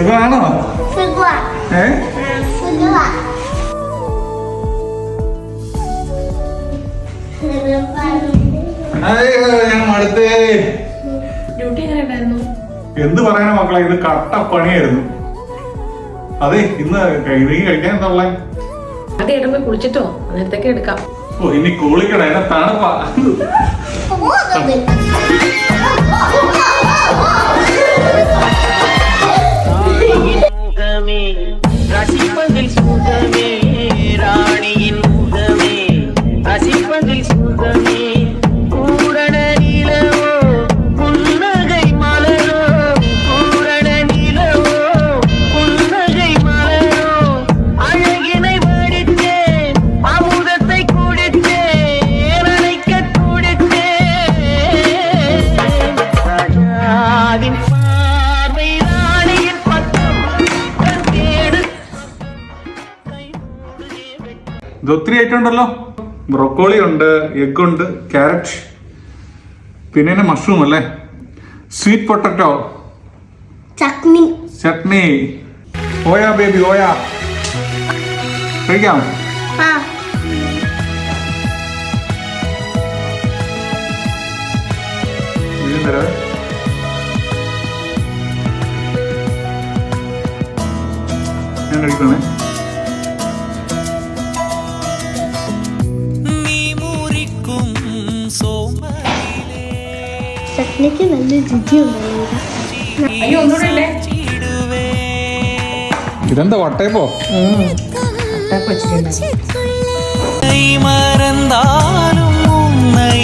സുഖമാണോ? ഞാൻ മടുത്തേ. ഡ്യൂട്ടി എങ്ങനെ ഉണ്ടായിരുന്നു? എന്ത് പറയാനാ മക്കളെ, ഇത് കട്ടപ്പണിയായിരുന്നു. അതെ, ഇന്ന് കഴിക്കാൻ എന്നുള്ള ആദ്യം ഇടുമ്പോ കുളിച്ചിട്ടോ നേരത്തേക്ക് എടുക്കാം. ഓ, ഇനി കുളിക്കണേ, എന്നെ തണുപ്പാ. ரசிப்பதில் சுகமே ராணியின் முகமே ரசிப்பதில் சுகமே பூரண நிலவோ புன்னகை மலரோ பூரண நிலவோ புன்னகை மலரோ அழகினை வடித்தேன் அமுதத்தை குடித்தேன் அணைக்க குடித்தேன் ராஜாவின் பார்வை ராணியின் பக்கம் தேடு ഇത് ഒത്തിരി ഐറ്റം ഉണ്ടല്ലോ. ബ്രൊക്കോളി ഉണ്ട്, എഗ് ഉണ്ട്, ക്യാരറ്റ്, പിന്നെ മഷ്റൂം അല്ലേ, സ്വീറ്റ് പൊട്ടറ്റോ, ചട്നി. ഓയാ ബേബി ഓയാ, കഴിക്കാം. ഞാൻ കഴിക്കണേ. ചട്നിക്ക് നല്ല രുചിയുണ്ടായിരുന്നു. അയ്യോ ഒന്നുകൂടെ ഇല്ലേ? ഇതെന്താ വട്ടയപ്പോ? மறந்தாலும் உன்னை